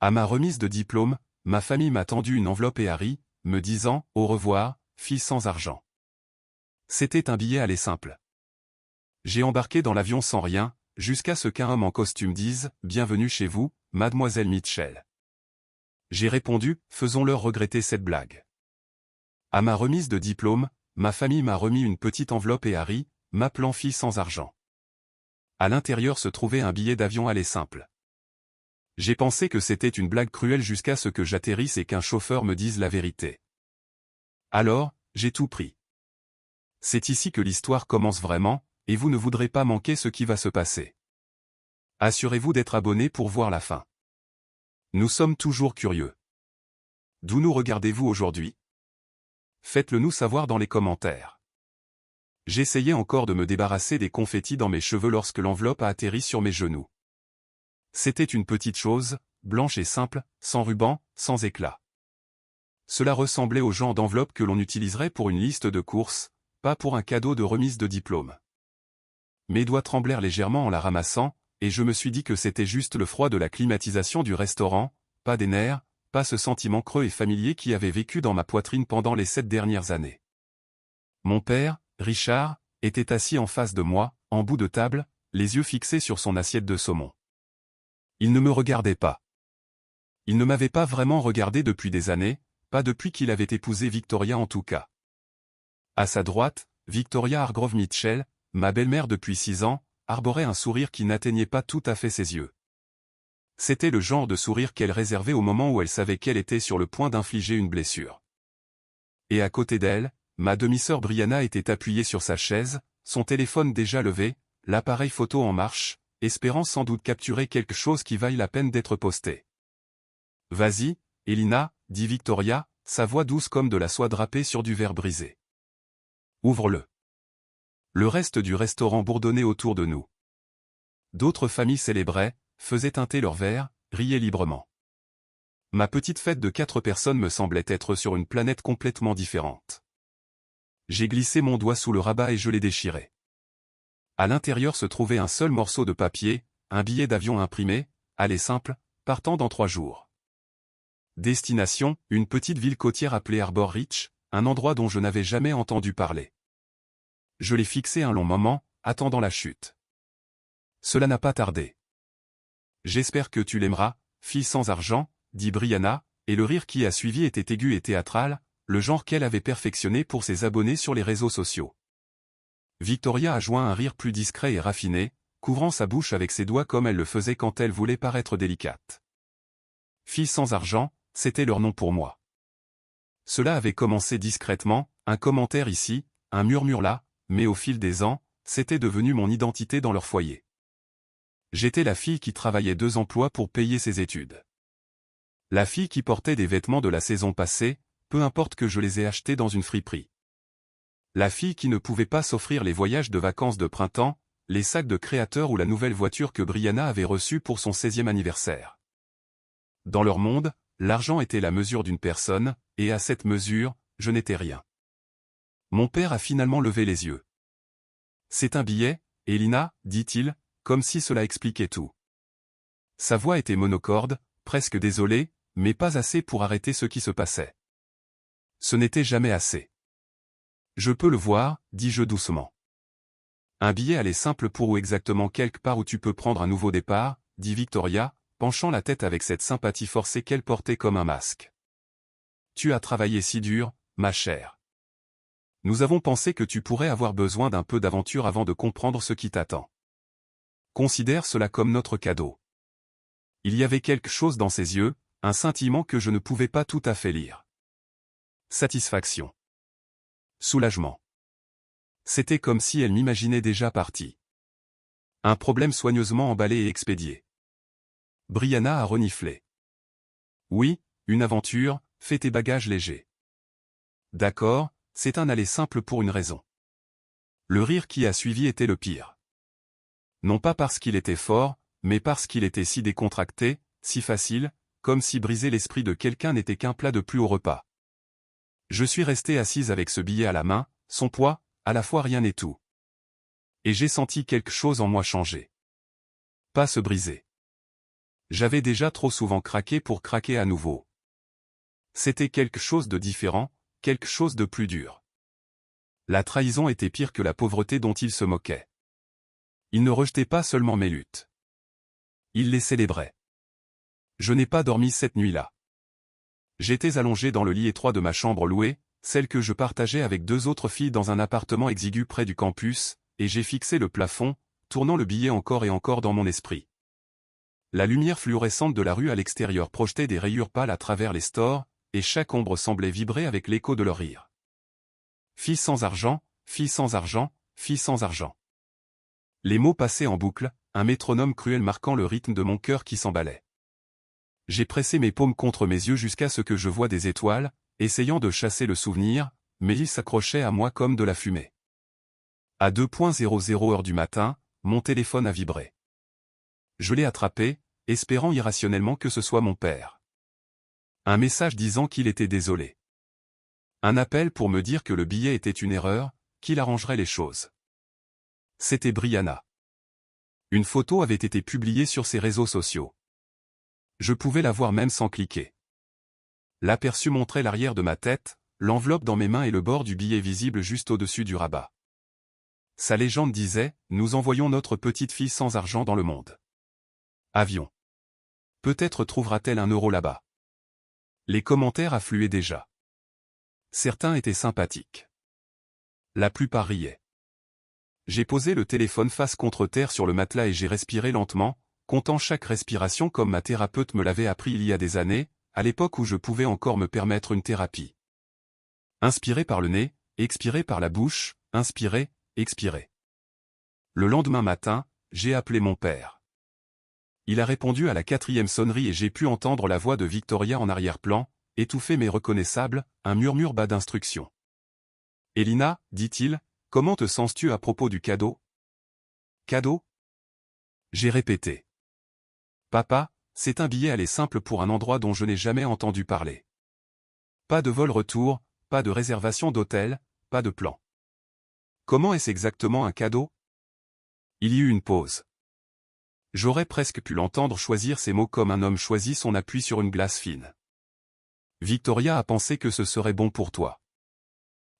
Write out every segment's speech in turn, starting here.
À ma remise de diplôme, ma famille m'a tendu une enveloppe et Harry, me disant « Au revoir, fille sans argent ». C'était un billet aller simple. J'ai embarqué dans l'avion sans rien, jusqu'à ce qu'un homme en costume dise « Bienvenue chez vous, mademoiselle Mitchell ». J'ai répondu « Faisons-leur regretter cette blague ». À ma remise de diplôme, ma famille m'a remis une petite enveloppe et Harry, m'appelant fille sans argent. À l'intérieur se trouvait un billet d'avion aller simple. J'ai pensé que c'était une blague cruelle jusqu'à ce que j'atterrisse et qu'un chauffeur me dise la vérité. Alors, j'ai tout pris. C'est ici que l'histoire commence vraiment, et vous ne voudrez pas manquer ce qui va se passer. Assurez-vous d'être abonné pour voir la fin. Nous sommes toujours curieux. D'où nous regardez-vous aujourd'hui? Faites-le nous savoir dans les commentaires. J'essayais encore de me débarrasser des confettis dans mes cheveux lorsque l'enveloppe a atterri sur mes genoux. C'était une petite chose, blanche et simple, sans ruban, sans éclat. Cela ressemblait au genre d'enveloppe que l'on utiliserait pour une liste de courses, pas pour un cadeau de remise de diplôme. Mes doigts tremblèrent légèrement en la ramassant, et je me suis dit que c'était juste le froid de la climatisation du restaurant, pas des nerfs, pas ce sentiment creux et familier qui avait vécu dans ma poitrine pendant les 7 dernières années. Mon père, Richard, était assis en face de moi, en bout de table, les yeux fixés sur son assiette de saumon. Il ne me regardait pas. Il ne m'avait pas vraiment regardé depuis des années, pas depuis qu'il avait épousé Victoria en tout cas. À sa droite, Victoria Hargrove Mitchell, ma belle-mère depuis 6 ans, arborait un sourire qui n'atteignait pas tout à fait ses yeux. C'était le genre de sourire qu'elle réservait au moment où elle savait qu'elle était sur le point d'infliger une blessure. Et à côté d'elle, ma demi-sœur Brianna était appuyée sur sa chaise, son téléphone déjà levé, l'appareil photo en marche, espérant sans doute capturer quelque chose qui vaille la peine d'être posté. « Vas-y, Elina, dit Victoria, sa voix douce comme de la soie drapée sur du verre brisé. Ouvre-le. » Le reste du restaurant bourdonnait autour de nous. D'autres familles célébraient, faisaient teinter leurs verres, riaient librement. Ma petite fête de 4 personnes me semblait être sur une planète complètement différente. J'ai glissé mon doigt sous le rabat et je l'ai déchiré. À l'intérieur se trouvait un seul morceau de papier, un billet d'avion imprimé, aller simple, partant dans 3 jours. Destination, une petite ville côtière appelée Harbor Reach, un endroit dont je n'avais jamais entendu parler. Je l'ai fixé un long moment, attendant la chute. Cela n'a pas tardé. « J'espère que tu l'aimeras, fille sans argent », dit Brianna, et le rire qui a suivi était aigu et théâtral, le genre qu'elle avait perfectionné pour ses abonnés sur les réseaux sociaux. Victoria a joint un rire plus discret et raffiné, couvrant sa bouche avec ses doigts comme elle le faisait quand elle voulait paraître délicate. Fille sans argent, c'était leur nom pour moi. Cela avait commencé discrètement, un commentaire ici, un murmure là, mais au fil des ans, c'était devenu mon identité dans leur foyer. J'étais la fille qui travaillait 2 emplois pour payer ses études. La fille qui portait des vêtements de la saison passée, peu importe que je les ai achetés dans une friperie. La fille qui ne pouvait pas s'offrir les voyages de vacances de printemps, les sacs de créateurs ou la nouvelle voiture que Brianna avait reçue pour son 16e anniversaire. Dans leur monde, l'argent était la mesure d'une personne, et à cette mesure, je n'étais rien. Mon père a finalement levé les yeux. « C'est un billet, Elina, dit-il, comme si cela expliquait tout. » Sa voix était monocorde, presque désolée, mais pas assez pour arrêter ce qui se passait. Ce n'était jamais assez. « Je peux le voir, dis-je doucement. »« Un billet aller simple pour où exactement quelque part où tu peux prendre un nouveau départ, » dit Victoria, penchant la tête avec cette sympathie forcée qu'elle portait comme un masque. « Tu as travaillé si dur, ma chère. Nous avons pensé que tu pourrais avoir besoin d'un peu d'aventure avant de comprendre ce qui t'attend. Considère cela comme notre cadeau. » Il y avait quelque chose dans ses yeux, un scintillement que je ne pouvais pas tout à fait lire. Satisfaction. Soulagement. C'était comme si elle m'imaginait déjà partie. Un problème soigneusement emballé et expédié. Brianna a reniflé. Oui, une aventure, fais tes bagages légers. D'accord, c'est un aller simple pour une raison. Le rire qui a suivi était le pire. Non pas parce qu'il était fort, mais parce qu'il était si décontracté, si facile, comme si briser l'esprit de quelqu'un n'était qu'un plat de plus au repas. Je suis restée assise avec ce billet à la main, son poids, à la fois rien et tout. Et j'ai senti quelque chose en moi changer. Pas se briser. J'avais déjà trop souvent craqué pour craquer à nouveau. C'était quelque chose de différent, quelque chose de plus dur. La trahison était pire que la pauvreté dont il se moquait. Il ne rejetait pas seulement mes luttes. Il les célébrait. Je n'ai pas dormi cette nuit-là. J'étais allongé dans le lit étroit de ma chambre louée, celle que je partageais avec 2 autres filles dans un appartement exigu près du campus, et j'ai fixé le plafond, tournant le billet encore et encore dans mon esprit. La lumière fluorescente de la rue à l'extérieur projetait des rayures pâles à travers les stores, et chaque ombre semblait vibrer avec l'écho de leur rire. Fille sans argent, fille sans argent, fille sans argent. Les mots passaient en boucle, un métronome cruel marquant le rythme de mon cœur qui s'emballait. J'ai pressé mes paumes contre mes yeux jusqu'à ce que je voie des étoiles, essayant de chasser le souvenir, mais il s'accrochait à moi comme de la fumée. À 2:00 heure du matin, mon téléphone a vibré. Je l'ai attrapé, espérant irrationnellement que ce soit mon père. Un message disant qu'il était désolé. Un appel pour me dire que le billet était une erreur, qu'il arrangerait les choses. C'était Brianna. Une photo avait été publiée sur ses réseaux sociaux. Je pouvais la voir même sans cliquer. L'aperçu montrait l'arrière de ma tête, l'enveloppe dans mes mains et le bord du billet visible juste au-dessus du rabat. Sa légende disait « Nous envoyons notre petite fille sans argent dans le monde. » Avion. Peut-être trouvera-t-elle un euro là-bas. Les commentaires affluaient déjà. Certains étaient sympathiques. La plupart riaient. J'ai posé le téléphone face contre terre sur le matelas et j'ai respiré lentement, comptant chaque respiration comme ma thérapeute me l'avait appris il y a des années, à l'époque où je pouvais encore me permettre une thérapie. Inspirer par le nez, expirer par la bouche, inspirer, expirer. Le lendemain matin, j'ai appelé mon père. Il a répondu à la 4e sonnerie et j'ai pu entendre la voix de Victoria en arrière-plan, étouffée mais reconnaissable, un murmure bas d'instruction. « Elina, dit-il, comment te sens-tu à propos du cadeau ? » « Cadeau ?» J'ai répété. « Papa, c'est un billet aller simple pour un endroit dont je n'ai jamais entendu parler. Pas de vol-retour, pas de réservation d'hôtel, pas de plan. Comment est-ce exactement un cadeau ? » Il y eut une pause. J'aurais presque pu l'entendre choisir ces mots comme un homme choisit son appui sur une glace fine. Victoria a pensé que ce serait bon pour toi.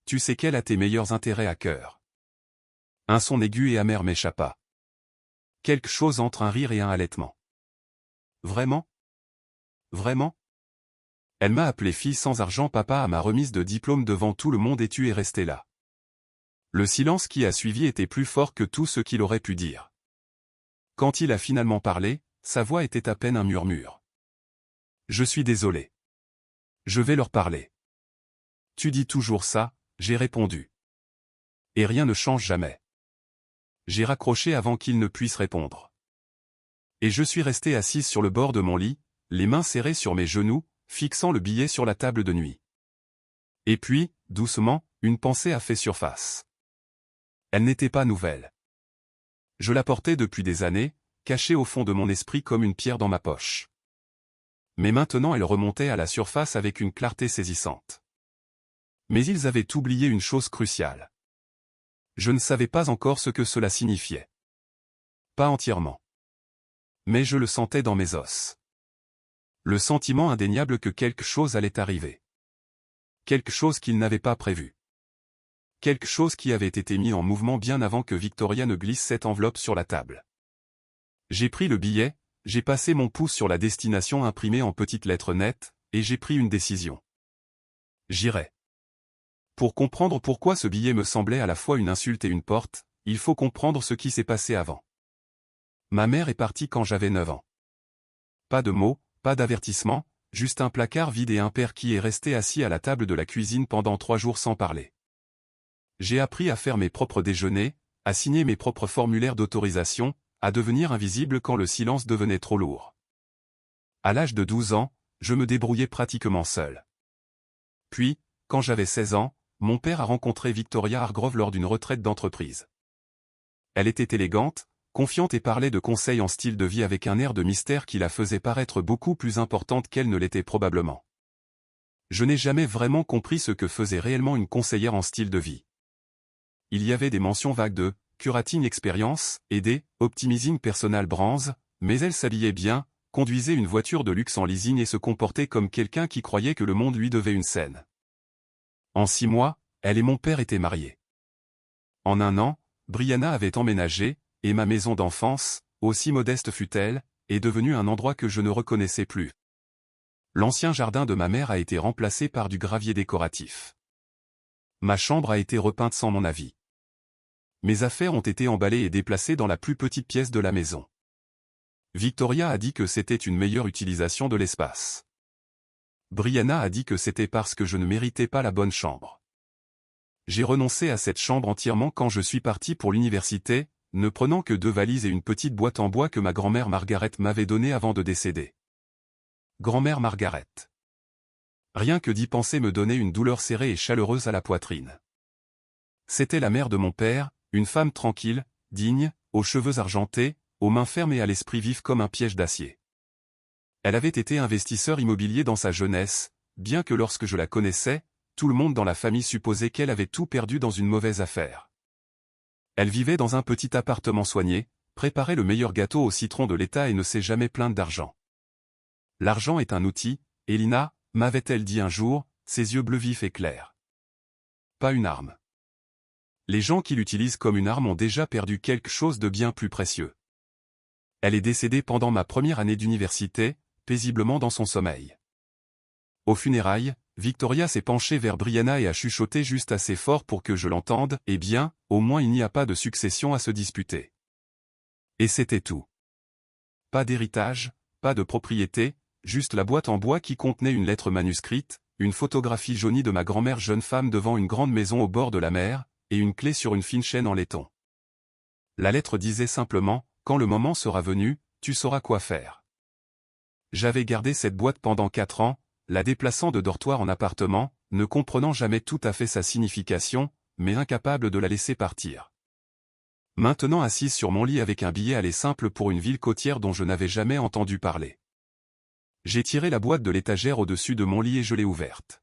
Tu sais qu'elle a tes meilleurs intérêts à cœur. Un son aigu et amer m'échappa. Quelque chose entre un rire et un halètement. Vraiment ? Vraiment ? Elle m'a appelé fille sans argent papa à ma remise de diplôme devant tout le monde et tu es resté là. Le silence qui a suivi était plus fort que tout ce qu'il aurait pu dire. Quand il a finalement parlé, sa voix était à peine un murmure. Je suis désolé. Je vais leur parler. Tu dis toujours ça, j'ai répondu. Et rien ne change jamais. J'ai raccroché avant qu'il ne puisse répondre. Et je suis resté assise sur le bord de mon lit, les mains serrées sur mes genoux, fixant le billet sur la table de nuit. Et puis, doucement, une pensée a fait surface. Elle n'était pas nouvelle. Je la portais depuis des années, cachée au fond de mon esprit comme une pierre dans ma poche. Mais maintenant elle remontait à la surface avec une clarté saisissante. Mais ils avaient oublié une chose cruciale. Je ne savais pas encore ce que cela signifiait. Pas entièrement. Mais je le sentais dans mes os. Le sentiment indéniable que quelque chose allait arriver. Quelque chose qu'ils n'avaient pas prévu. Quelque chose qui avait été mis en mouvement bien avant que Victoria ne glisse cette enveloppe sur la table. J'ai pris le billet, j'ai passé mon pouce sur la destination imprimée en petites lettres nettes, et j'ai pris une décision. J'irai. Pour comprendre pourquoi ce billet me semblait à la fois une insulte et une porte, il faut comprendre ce qui s'est passé avant. Ma mère est partie quand j'avais 9 ans. Pas de mots, pas d'avertissement, juste un placard vide et un père qui est resté assis à la table de la cuisine pendant 3 jours sans parler. J'ai appris à faire mes propres déjeuners, à signer mes propres formulaires d'autorisation, à devenir invisible quand le silence devenait trop lourd. À l'âge de 12 ans, je me débrouillais pratiquement seul. Puis, quand j'avais 16 ans, mon père a rencontré Victoria Hargrove lors d'une retraite d'entreprise. Elle était élégante, confiante et parlait de conseils en style de vie avec un air de mystère qui la faisait paraître beaucoup plus importante qu'elle ne l'était probablement. Je n'ai jamais vraiment compris ce que faisait réellement une conseillère en style de vie. Il y avait des mentions vagues de « curating experience » et des « optimizing personal brands », mais elle s'habillait bien, conduisait une voiture de luxe en leasing et se comportait comme quelqu'un qui croyait que le monde lui devait une scène. En 6 mois, elle et mon père étaient mariés. En 1 an, Brianna avait emménagé, et ma maison d'enfance, aussi modeste fût-elle, est devenue un endroit que je ne reconnaissais plus. L'ancien jardin de ma mère a été remplacé par du gravier décoratif. Ma chambre a été repeinte sans mon avis. Mes affaires ont été emballées et déplacées dans la plus petite pièce de la maison. Victoria a dit que c'était une meilleure utilisation de l'espace. Brianna a dit que c'était parce que je ne méritais pas la bonne chambre. J'ai renoncé à cette chambre entièrement quand je suis parti pour l'université, ne prenant que 2 valises et une petite boîte en bois que ma grand-mère Margaret m'avait donnée avant de décéder. Grand-mère Margaret. Rien que d'y penser me donnait une douleur serrée et chaleureuse à la poitrine. C'était la mère de mon père, une femme tranquille, digne, aux cheveux argentés, aux mains fermes et à l'esprit vif comme un piège d'acier. Elle avait été investisseur immobilier dans sa jeunesse, bien que lorsque je la connaissais, tout le monde dans la famille supposait qu'elle avait tout perdu dans une mauvaise affaire. Elle vivait dans un petit appartement soigné, préparait le meilleur gâteau au citron de l'État et ne s'est jamais plainte d'argent. L'argent est un outil, Elina, m'avait-elle dit un jour, ses yeux bleus vifs et clairs. Pas une arme. Les gens qui l'utilisent comme une arme ont déjà perdu quelque chose de bien plus précieux. Elle est décédée pendant ma première année d'université, paisiblement dans son sommeil. Aux funérailles, Victoria s'est penchée vers Brianna et a chuchoté juste assez fort pour que je l'entende, eh bien, au moins il n'y a pas de succession à se disputer. Et c'était tout. Pas d'héritage, pas de propriété, juste la boîte en bois qui contenait une lettre manuscrite, une photographie jaunie de ma grand-mère jeune femme devant une grande maison au bord de la mer, et une clé sur une fine chaîne en laiton. La lettre disait simplement, « Quand le moment sera venu, tu sauras quoi faire ». J'avais gardé cette boîte pendant 4 ans, la déplaçant de dortoir en appartement, ne comprenant jamais tout à fait sa signification, mais incapable de la laisser partir. Maintenant assise sur mon lit avec un billet aller simple pour une ville côtière dont je n'avais jamais entendu parler. J'ai tiré la boîte de l'étagère au-dessus de mon lit et je l'ai ouverte.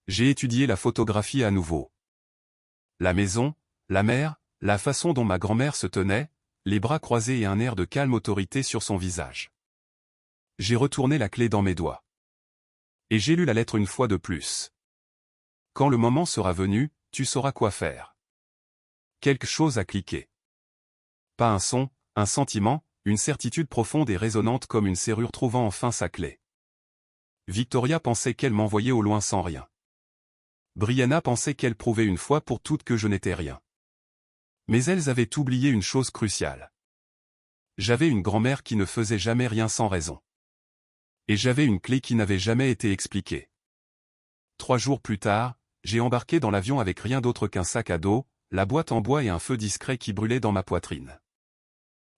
J'ai étudié la photographie à nouveau. La maison, la mer, la façon dont ma grand-mère se tenait, les bras croisés et un air de calme autorité sur son visage. J'ai retourné la clé dans mes doigts. Et j'ai lu la lettre une fois de plus. Quand le moment sera venu, tu sauras quoi faire. Quelque chose a cliqué. Pas un son, un sentiment, une certitude profonde et résonnante comme une serrure trouvant enfin sa clé. Victoria pensait qu'elle m'envoyait au loin sans rien. Brianna pensait qu'elle prouvait une fois pour toutes que je n'étais rien. Mais elles avaient oublié une chose cruciale. J'avais une grand-mère qui ne faisait jamais rien sans raison. Et j'avais une clé qui n'avait jamais été expliquée. 3 jours plus tard, j'ai embarqué dans l'avion avec rien d'autre qu'un sac à dos, la boîte en bois et un feu discret qui brûlait dans ma poitrine.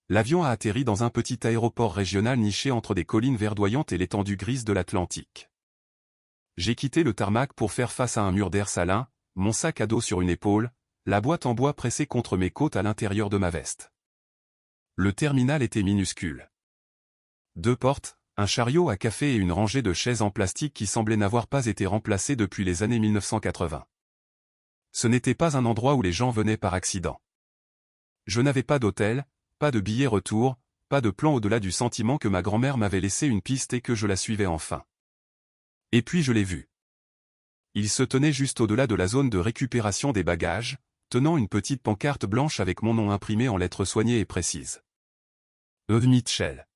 L'avion a atterri dans un petit aéroport régional niché entre des collines verdoyantes et l'étendue grise de l'Atlantique. J'ai quitté le tarmac pour faire face à un mur d'air salin, mon sac à dos sur une épaule, la boîte en bois pressée contre mes côtes à l'intérieur de ma veste. Le terminal était minuscule. 2 portes, un chariot à café et une rangée de chaises en plastique qui semblaient n'avoir pas été remplacées depuis les années 1980. Ce n'était pas un endroit où les gens venaient par accident. Je n'avais pas d'hôtel, pas de billet retour, pas de plan au-delà du sentiment que ma grand-mère m'avait laissé une piste et que je la suivais enfin. Et puis je l'ai vu. Il se tenait juste au-delà de la zone de récupération des bagages, tenant une petite pancarte blanche avec mon nom imprimé en lettres soignées et précises. Ed Mitchell.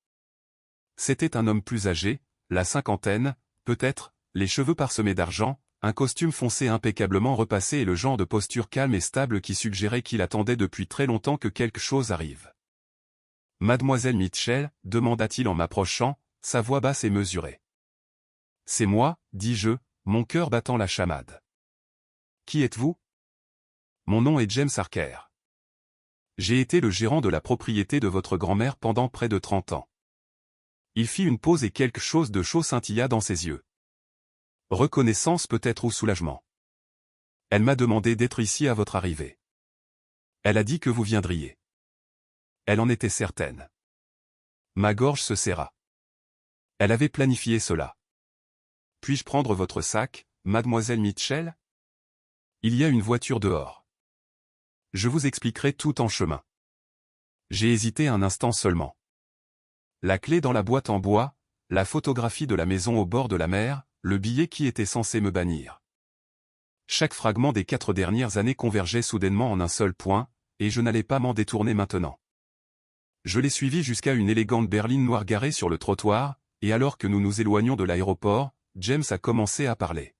C'était un homme plus âgé, la cinquantaine, peut-être, les cheveux parsemés d'argent, un costume foncé impeccablement repassé et le genre de posture calme et stable qui suggérait qu'il attendait depuis très longtemps que quelque chose arrive. « Mademoiselle Mitchell » demanda-t-il en m'approchant, sa voix basse et mesurée. « C'est moi, dis-je, mon cœur battant la chamade. Qui êtes-vous ? Mon nom est James Harker. J'ai été le gérant de la propriété de votre grand-mère pendant près de 30 ans. Il fit une pause et quelque chose de chaud scintilla dans ses yeux. Reconnaissance peut-être ou soulagement. Elle m'a demandé d'être ici à votre arrivée. Elle a dit que vous viendriez. Elle en était certaine. Ma gorge se serra. Elle avait planifié cela. Puis-je prendre votre sac, mademoiselle Mitchell ? Il y a une voiture dehors. Je vous expliquerai tout en chemin. J'ai hésité un instant seulement. La clé dans la boîte en bois, la photographie de la maison au bord de la mer, le billet qui était censé me bannir. Chaque fragment des 4 dernières années convergeait soudainement en un seul point, et je n'allais pas m'en détourner maintenant. Je l'ai suivi jusqu'à une élégante berline noire garée sur le trottoir, et alors que nous nous éloignions de l'aéroport, James a commencé à parler.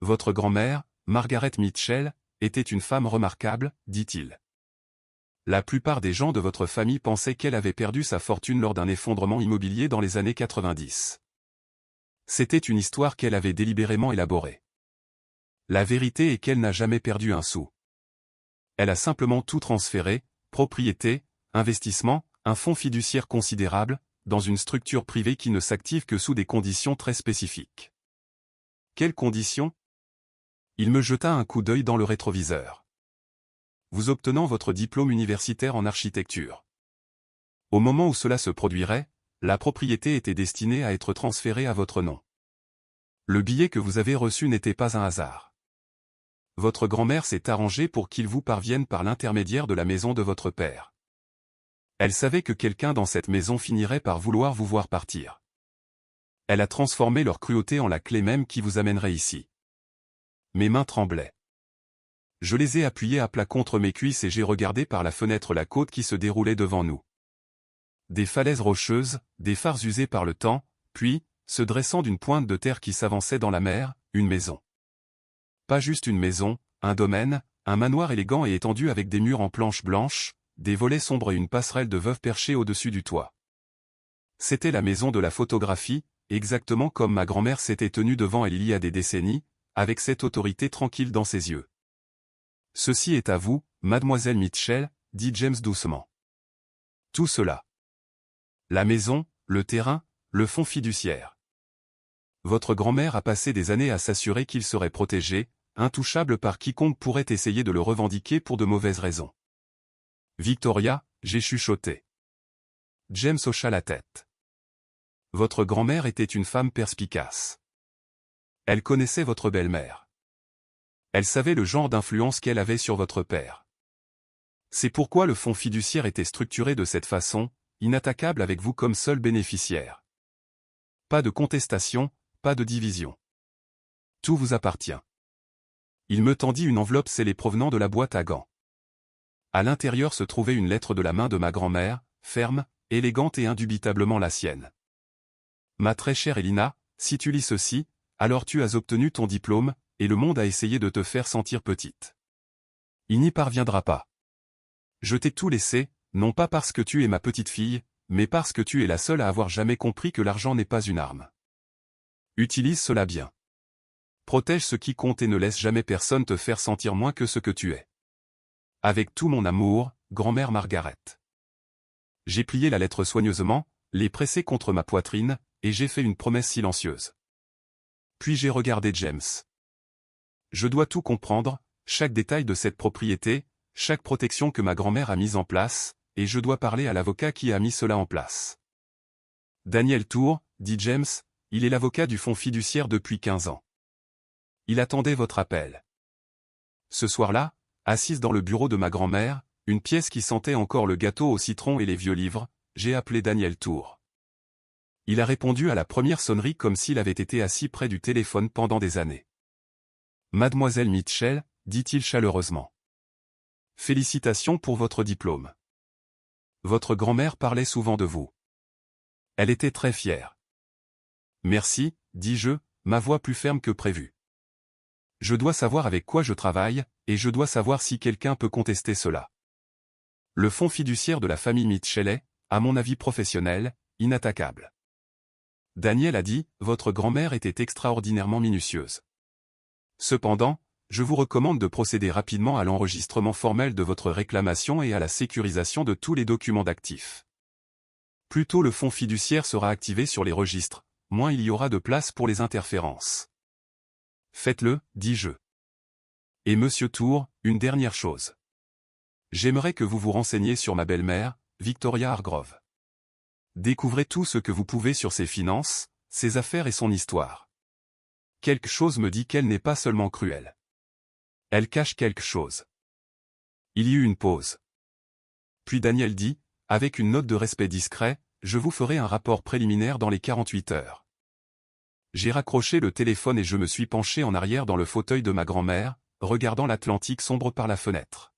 Votre grand-mère, Margaret Mitchell, était une femme remarquable, dit-il. La plupart des gens de votre famille pensaient qu'elle avait perdu sa fortune lors d'un effondrement immobilier dans les années 90. C'était une histoire qu'elle avait délibérément élaborée. La vérité est qu'elle n'a jamais perdu un sou. Elle a simplement tout transféré, propriété, investissement, un fonds fiduciaire considérable, dans une structure privée qui ne s'active que sous des conditions très spécifiques. Quelles conditions? Il me jeta un coup d'œil dans le rétroviseur. Vous obtenant votre diplôme universitaire en architecture. Au moment où cela se produirait, la propriété était destinée à être transférée à votre nom. Le billet que vous avez reçu n'était pas un hasard. Votre grand-mère s'est arrangée pour qu'il vous parvienne par l'intermédiaire de la maison de votre père. Elle savait que quelqu'un dans cette maison finirait par vouloir vous voir partir. Elle a transformé leur cruauté en la clé même qui vous amènerait ici. Mes mains tremblaient. Je les ai appuyées à plat contre mes cuisses et j'ai regardé par la fenêtre la côte qui se déroulait devant nous. Des falaises rocheuses, des phares usés par le temps, puis, se dressant d'une pointe de terre qui s'avançait dans la mer, une maison. Pas juste une maison, un domaine, un manoir élégant et étendu avec des murs en planches blanches, des volets sombres et une passerelle de veuve perchée au-dessus du toit. C'était la maison de la photographie, exactement comme ma grand-mère s'était tenue devant elle il y a des décennies, avec cette autorité tranquille dans ses yeux. Ceci est à vous, mademoiselle Mitchell, dit James doucement. Tout cela. La maison, le terrain, le fonds fiduciaire. Votre grand-mère a passé des années à s'assurer qu'il serait protégé, intouchable par quiconque pourrait essayer de le revendiquer pour de mauvaises raisons. Victoria, j'ai chuchoté. James hocha la tête. Votre grand-mère était une femme perspicace. Elle connaissait votre belle-mère. Elle savait le genre d'influence qu'elle avait sur votre père. C'est pourquoi le fonds fiduciaire était structuré de cette façon, inattaquable avec vous comme seul bénéficiaire. Pas de contestation, pas de division. Tout vous appartient. Il me tendit une enveloppe scellée provenant de la boîte à gants. À l'intérieur se trouvait une lettre de la main de ma grand-mère, ferme, élégante et indubitablement la sienne. Ma très chère Elina, si tu lis ceci, alors tu as obtenu ton diplôme, et le monde a essayé de te faire sentir petite. Il n'y parviendra pas. Je t'ai tout laissé, non pas parce que tu es ma petite fille, mais parce que tu es la seule à avoir jamais compris que l'argent n'est pas une arme. Utilise cela bien. Protège ce qui compte et ne laisse jamais personne te faire sentir moins que ce que tu es. Avec tout mon amour, grand-mère Margaret. J'ai plié la lettre soigneusement, l'ai pressée contre ma poitrine, et j'ai fait une promesse silencieuse. Puis j'ai regardé James. Je dois tout comprendre, chaque détail de cette propriété, chaque protection que ma grand-mère a mise en place, et je dois parler à l'avocat qui a mis cela en place. Daniel Tour, dit James, il est l'avocat du fonds fiduciaire depuis 15 ans. Il attendait votre appel. Ce soir-là, assise dans le bureau de ma grand-mère, une pièce qui sentait encore le gâteau au citron et les vieux livres, j'ai appelé Daniel Tour. Il a répondu à la première sonnerie comme s'il avait été assis près du téléphone pendant des années. Mademoiselle Mitchell, dit-il chaleureusement. Félicitations pour votre diplôme. Votre grand-mère parlait souvent de vous. Elle était très fière. Merci, dis-je, ma voix plus ferme que prévu. Je dois savoir avec quoi je travaille, et je dois savoir si quelqu'un peut contester cela. Le fonds fiduciaire de la famille Mitchell est, à mon avis professionnel, inattaquable. Daniel a dit, votre grand-mère était extraordinairement minutieuse. Cependant, je vous recommande de procéder rapidement à l'enregistrement formel de votre réclamation et à la sécurisation de tous les documents d'actifs. Plus tôt le fonds fiduciaire sera activé sur les registres, moins il y aura de place pour les interférences. Faites-le, dis-je. Et monsieur Tour, une dernière chose. J'aimerais que vous vous renseigniez sur ma belle-mère, Victoria Hargrove. Découvrez tout ce que vous pouvez sur ses finances, ses affaires et son histoire. Quelque chose me dit qu'elle n'est pas seulement cruelle. Elle cache quelque chose. Il y eut une pause. Puis Daniel dit, avec une note de respect discret, je vous ferai un rapport préliminaire dans les 48 heures. J'ai raccroché le téléphone et je me suis penché en arrière dans le fauteuil de ma grand-mère, regardant l'Atlantique sombre par la fenêtre.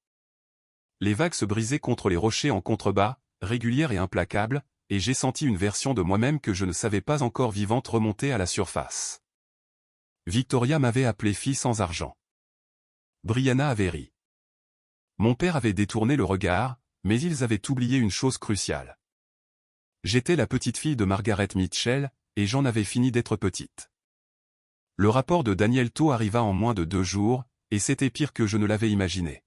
Les vagues se brisaient contre les rochers en contrebas, régulières et implacables, et j'ai senti une version de moi-même que je ne savais pas encore vivante remonter à la surface. Victoria m'avait appelé fille sans argent. Brianna avait ri. Mon père avait détourné le regard, mais ils avaient oublié une chose cruciale. J'étais la petite fille de Margaret Mitchell, et j'en avais fini d'être petite. Le rapport de Daniel Taux arriva en moins de 2 jours, et c'était pire que je ne l'avais imaginé.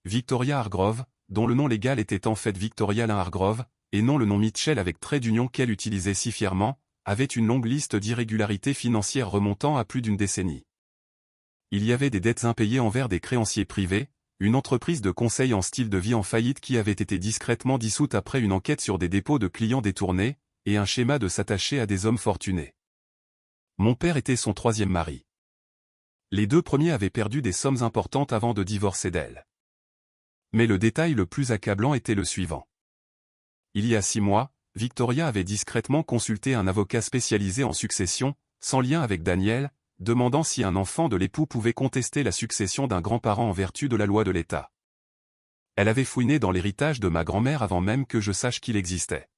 Victoria Hargrove, dont le nom légal était en fait Victoria Lynn Hargrove, et non le nom Mitchell avec trait d'union qu'elle utilisait si fièrement, avait une longue liste d'irrégularités financières remontant à plus d'une décennie. Il y avait des dettes impayées envers des créanciers privés, une entreprise de conseil en style de vie en faillite qui avait été discrètement dissoute après une enquête sur des dépôts de clients détournés, et un schéma de s'attacher à des hommes fortunés. Mon père était son 3e mari. Les 2 premiers avaient perdu des sommes importantes avant de divorcer d'elle. Mais le détail le plus accablant était le suivant. Il y a 6 mois, Victoria avait discrètement consulté un avocat spécialisé en succession, sans lien avec Daniel, demandant si un enfant de l'époux pouvait contester la succession d'un grand-parent en vertu de la loi de l'État. Elle avait fouiné dans l'héritage de ma grand-mère avant même que je sache qu'il existait.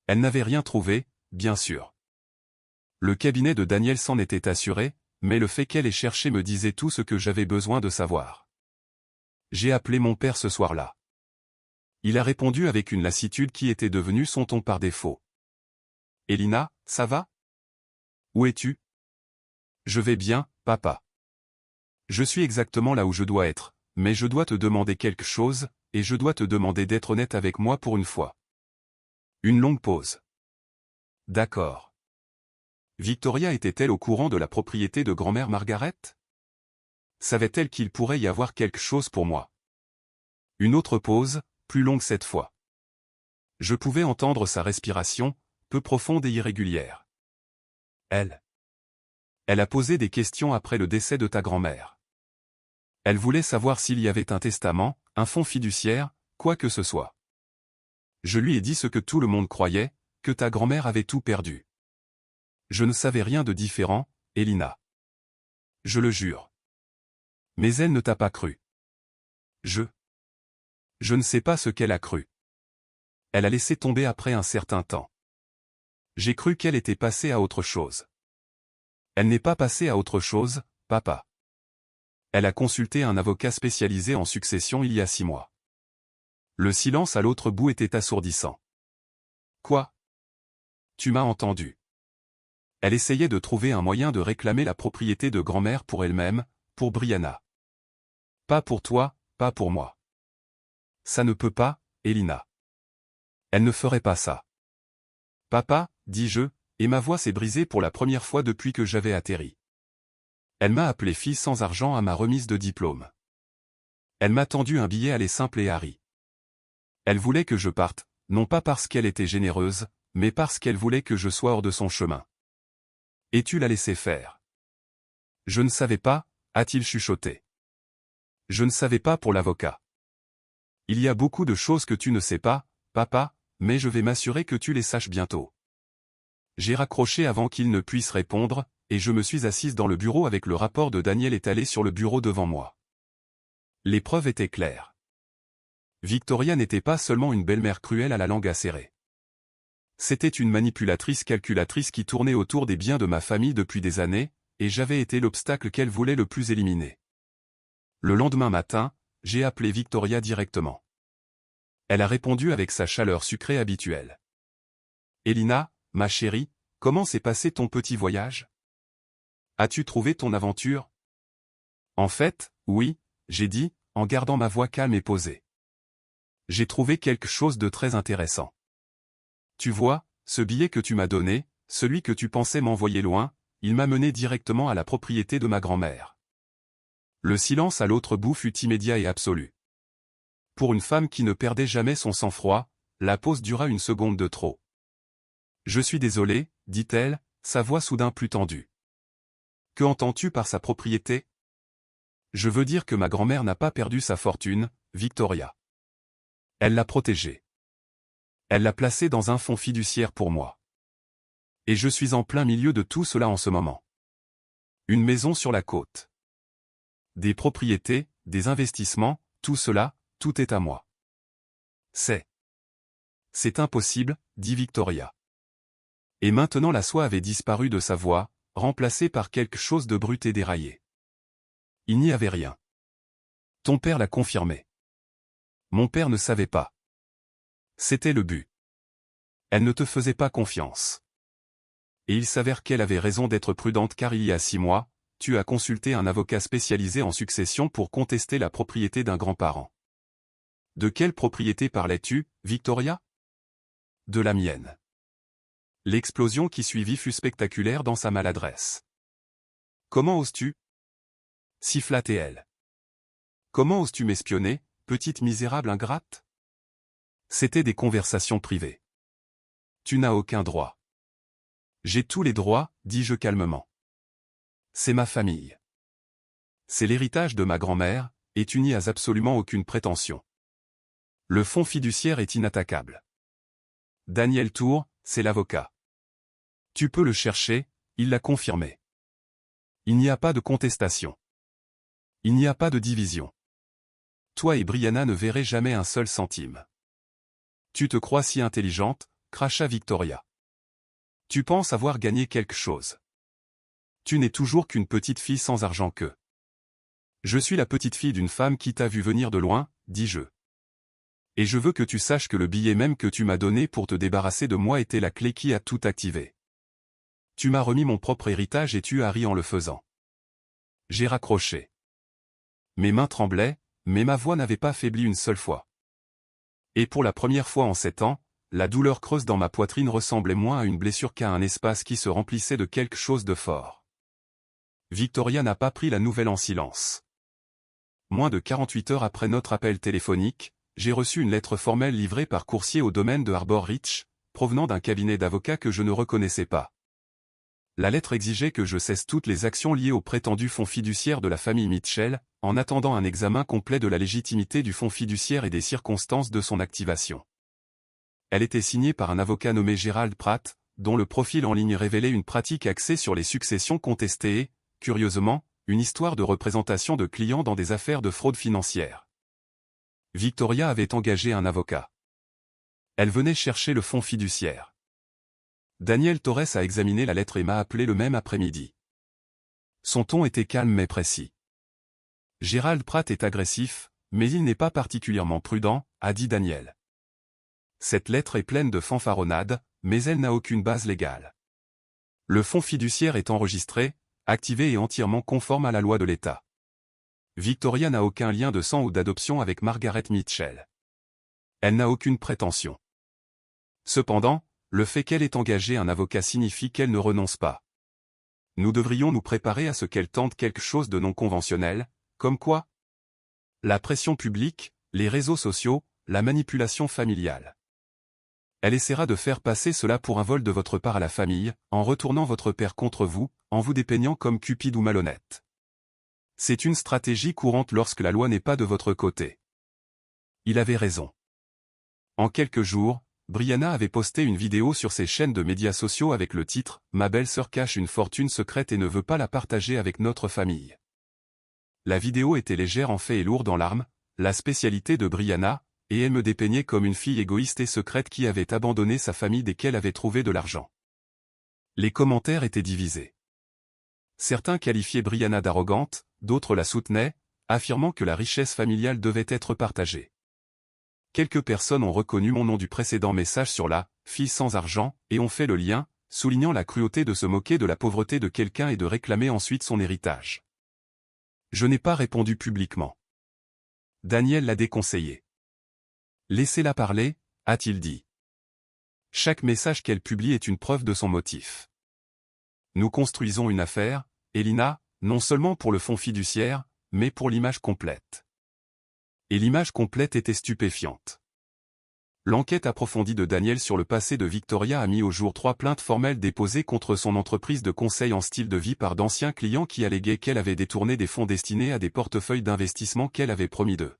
Elle n'avait rien trouvé, bien sûr. Le cabinet de Daniel s'en était assuré, mais le fait qu'elle ait cherché me disait tout ce que j'avais besoin de savoir. J'ai appelé mon père ce soir-là. Il a répondu avec une lassitude qui était devenue son ton par défaut. « Elina, ça va? Où es-tu? » « Je vais bien, papa. Je suis exactement là où je dois être, mais je dois te demander quelque chose, et je dois te demander d'être honnête avec moi pour une fois. » Une longue pause. D'accord. Victoria était-elle au courant de la propriété de grand-mère Margaret? Savait-elle qu'il pourrait y avoir quelque chose pour moi? Une autre pause, plus longue cette fois. Je pouvais entendre sa respiration, peu profonde et irrégulière. Elle a posé des questions après le décès de ta grand-mère. Elle voulait savoir s'il y avait un testament, un fonds fiduciaire, quoi que ce soit. Je lui ai dit ce que tout le monde croyait, que ta grand-mère avait tout perdu. Je ne savais rien de différent, Elina. Je le jure. Mais elle ne t'a pas cru. Je ne sais pas ce qu'elle a cru. Elle a laissé tomber après un certain temps. J'ai cru qu'elle était passée à autre chose. Elle n'est pas passée à autre chose, papa. Elle a consulté un avocat spécialisé en succession il y a 6 mois. Le silence à l'autre bout était assourdissant. Quoi? Tu m'as entendu. Elle essayait de trouver un moyen de réclamer la propriété de grand-mère pour elle-même, pour Brianna. Pas pour toi, pas pour moi. Ça ne peut pas, Elina. Elle ne ferait pas ça. Papa, dis-je, et ma voix s'est brisée pour la première fois depuis que j'avais atterri. Elle m'a appelé fille sans argent à ma remise de diplôme. Elle m'a tendu un billet aller simple et Harry. Elle voulait que je parte, non pas parce qu'elle était généreuse, mais parce qu'elle voulait que je sois hors de son chemin. Et tu l'as laissé faire. Je ne savais pas, a-t-il chuchoté. Je ne savais pas pour l'avocat. Il y a beaucoup de choses que tu ne sais pas, papa, mais je vais m'assurer que tu les saches bientôt. J'ai raccroché avant qu'il ne puisse répondre, et je me suis assise dans le bureau avec le rapport de Daniel étalé sur le bureau devant moi. Les preuves étaient claires. Victoria n'était pas seulement une belle-mère cruelle à la langue acérée. C'était une manipulatrice calculatrice qui tournait autour des biens de ma famille depuis des années, et j'avais été l'obstacle qu'elle voulait le plus éliminer. Le lendemain matin, j'ai appelé Victoria directement. Elle a répondu avec sa chaleur sucrée habituelle. « Elina, ma chérie, comment s'est passé ton petit voyage? As-tu trouvé ton aventure? » En fait, oui, j'ai dit, en gardant ma voix calme et posée. J'ai trouvé quelque chose de très intéressant. Tu vois, ce billet que tu m'as donné, celui que tu pensais m'envoyer loin, il m'a mené directement à la propriété de ma grand-mère. Le silence à l'autre bout fut immédiat et absolu. Pour une femme qui ne perdait jamais son sang-froid, la pause dura une seconde de trop. Je suis désolé, dit-elle, sa voix soudain plus tendue. Que entends-tu par sa propriété? Je veux dire que ma grand-mère n'a pas perdu sa fortune, Victoria. Elle l'a protégée. Elle l'a placé dans un fonds fiduciaire pour moi. Et je suis en plein milieu de tout cela en ce moment. Une maison sur la côte. Des propriétés, des investissements, tout cela, tout est à moi. C'est impossible, dit Victoria. Et maintenant la soie avait disparu de sa voix, remplacée par quelque chose de brut et déraillé. Il n'y avait rien. Ton père l'a confirmé. Mon père ne savait pas. C'était le but. Elle ne te faisait pas confiance. Et il s'avère qu'elle avait raison d'être prudente car il y a 6 mois, tu as consulté un avocat spécialisé en succession pour contester la propriété d'un grand-parent. De quelle propriété parlais-tu, Victoria? De la mienne. L'explosion qui suivit fut spectaculaire dans sa maladresse. Comment oses-tu? Siffla-t-elle. Comment oses-tu m'espionner, petite misérable ingrate? C'étaient des conversations privées. Tu n'as aucun droit. J'ai tous les droits, dis-je calmement. C'est ma famille. C'est l'héritage de ma grand-mère, et tu n'y as absolument aucune prétention. Le fonds fiduciaire est inattaquable. Daniel Tour, c'est l'avocat. Tu peux le chercher, il l'a confirmé. Il n'y a pas de contestation. Il n'y a pas de division. Toi et Brianna ne verrez jamais un seul centime. Tu te crois si intelligente, cracha Victoria. Tu penses avoir gagné quelque chose. Tu n'es toujours qu'une petite fille sans argent que. Je suis la petite fille d'une femme qui t'a vu venir de loin, dis-je. Et je veux que tu saches que le billet même que tu m'as donné pour te débarrasser de moi était la clé qui a tout activé. Tu m'as remis mon propre héritage et tu as ri en le faisant. J'ai raccroché. Mes mains tremblaient, mais ma voix n'avait pas faibli une seule fois. Et pour la première fois en 7 ans, la douleur creuse dans ma poitrine ressemblait moins à une blessure qu'à un espace qui se remplissait de quelque chose de fort. Victoria n'a pas pris la nouvelle en silence. Moins de 48 heures après notre appel téléphonique, j'ai reçu une lettre formelle livrée par coursier au domaine de Harbor Ridge, provenant d'un cabinet d'avocats que je ne reconnaissais pas. La lettre exigeait que je cesse toutes les actions liées au prétendu fonds fiduciaire de la famille Mitchell, en attendant un examen complet de la légitimité du fonds fiduciaire et des circonstances de son activation. Elle était signée par un avocat nommé Gerald Pratt, dont le profil en ligne révélait une pratique axée sur les successions contestées et, curieusement, une histoire de représentation de clients dans des affaires de fraude financière. Victoria avait engagé un avocat. Elle venait chercher le fonds fiduciaire. Daniel Torres a examiné la lettre et m'a appelé le même après-midi. Son ton était calme mais précis. Gerald Pratt est agressif, mais il n'est pas particulièrement prudent, a dit Daniel. Cette lettre est pleine de fanfaronnades, mais elle n'a aucune base légale. Le fonds fiduciaire est enregistré, activé et entièrement conforme à la loi de l'État. Victoria n'a aucun lien de sang ou d'adoption avec Margaret Mitchell. Elle n'a aucune prétention. Cependant, le fait qu'elle ait engagé un avocat signifie qu'elle ne renonce pas. Nous devrions nous préparer à ce qu'elle tente quelque chose de non conventionnel, comme quoi? La pression publique, les réseaux sociaux, la manipulation familiale. Elle essaiera de faire passer cela pour un vol de votre part à la famille, en retournant votre père contre vous, en vous dépeignant comme cupide ou malhonnête. C'est une stratégie courante lorsque la loi n'est pas de votre côté. Il avait raison. En quelques jours, Brianna avait posté une vidéo sur ses chaînes de médias sociaux avec le titre « Ma belle-sœur cache une fortune secrète et ne veut pas la partager avec notre famille ». La vidéo était légère en fait et lourde en larmes, la spécialité de Brianna, et elle me dépeignait comme une fille égoïste et secrète qui avait abandonné sa famille dès qu'elle avait trouvé de l'argent. Les commentaires étaient divisés. Certains qualifiaient Brianna d'arrogante, d'autres la soutenaient, affirmant que la richesse familiale devait être partagée. Quelques personnes ont reconnu mon nom du précédent message sur la « fille sans argent » et ont fait le lien, soulignant la cruauté de se moquer de la pauvreté de quelqu'un et de réclamer ensuite son héritage. Je n'ai pas répondu publiquement. Daniel l'a déconseillé. Laissez-la parler, a-t-il dit. Chaque message qu'elle publie est une preuve de son motif. Nous construisons une affaire, Elina, non seulement pour le fonds fiduciaire, mais pour l'image complète. Et l'image complète était stupéfiante. L'enquête approfondie de Daniel sur le passé de Victoria a mis au jour 3 plaintes formelles déposées contre son entreprise de conseil en style de vie par d'anciens clients qui alléguaient qu'elle avait détourné des fonds destinés à des portefeuilles d'investissement qu'elle avait promis de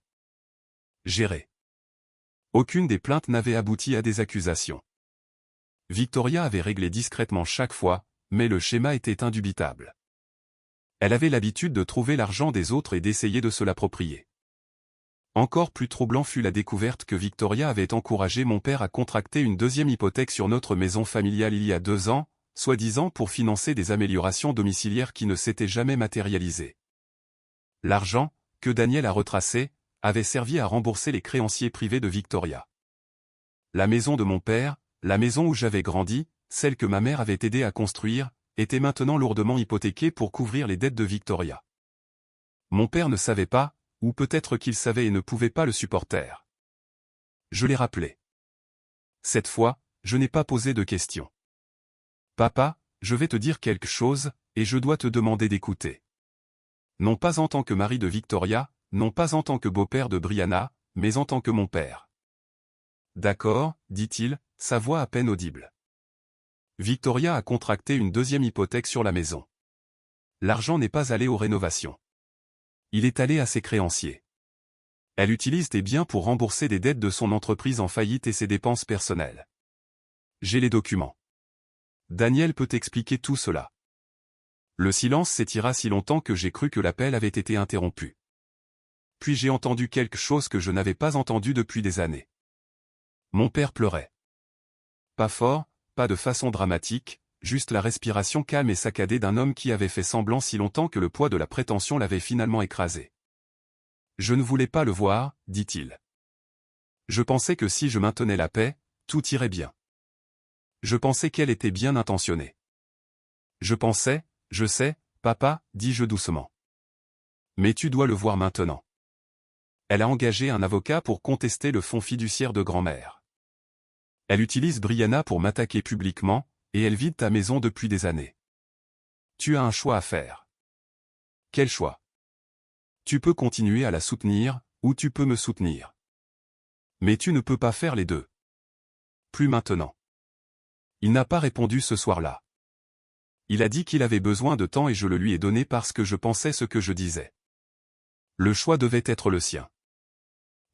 gérer. Aucune des plaintes n'avait abouti à des accusations. Victoria avait réglé discrètement chaque fois, mais le schéma était indubitable. Elle avait l'habitude de trouver l'argent des autres et d'essayer de se l'approprier. Encore plus troublant fut la découverte que Victoria avait encouragé mon père à contracter une deuxième hypothèque sur notre maison familiale il y a 2 ans, soi-disant pour financer des améliorations domiciliaires qui ne s'étaient jamais matérialisées. L'argent, que Daniel a retracé, avait servi à rembourser les créanciers privés de Victoria. La maison de mon père, la maison où j'avais grandi, celle que ma mère avait aidé à construire, était maintenant lourdement hypothéquée pour couvrir les dettes de Victoria. Mon père ne savait pas, ou peut-être qu'il savait et ne pouvait pas le supporter. Je l'ai rappelé. Cette fois, je n'ai pas posé de questions. Papa, je vais te dire quelque chose, et je dois te demander d'écouter. Non pas en tant que mari de Victoria, non pas en tant que beau-père de Brianna, mais en tant que mon père. D'accord, dit-il, sa voix à peine audible. Victoria a contracté une deuxième hypothèque sur la maison. L'argent n'est pas allé aux rénovations. Il est allé à ses créanciers. Elle utilise des biens pour rembourser des dettes de son entreprise en faillite et ses dépenses personnelles. J'ai les documents. Daniel peut expliquer tout cela. Le silence s'étira si longtemps que j'ai cru que l'appel avait été interrompu. Puis j'ai entendu quelque chose que je n'avais pas entendu depuis des années. Mon père pleurait. Pas fort, pas de façon dramatique, juste la respiration calme et saccadée d'un homme qui avait fait semblant si longtemps que le poids de la prétention l'avait finalement écrasé. Je ne voulais pas le voir, dit-il. Je pensais que si je maintenais la paix, tout irait bien. Je pensais qu'elle était bien intentionnée. Je pensais, je sais, papa, dis-je doucement. Mais tu dois le voir maintenant. Elle a engagé un avocat pour contester le fonds fiduciaire de grand-mère. Elle utilise Brianna pour m'attaquer publiquement, et elle vide ta maison depuis des années. Tu as un choix à faire. Quel choix? Tu peux continuer à la soutenir, ou tu peux me soutenir. Mais tu ne peux pas faire les deux. Plus maintenant. Il n'a pas répondu ce soir-là. Il a dit qu'il avait besoin de temps et je le lui ai donné parce que je pensais ce que je disais. Le choix devait être le sien.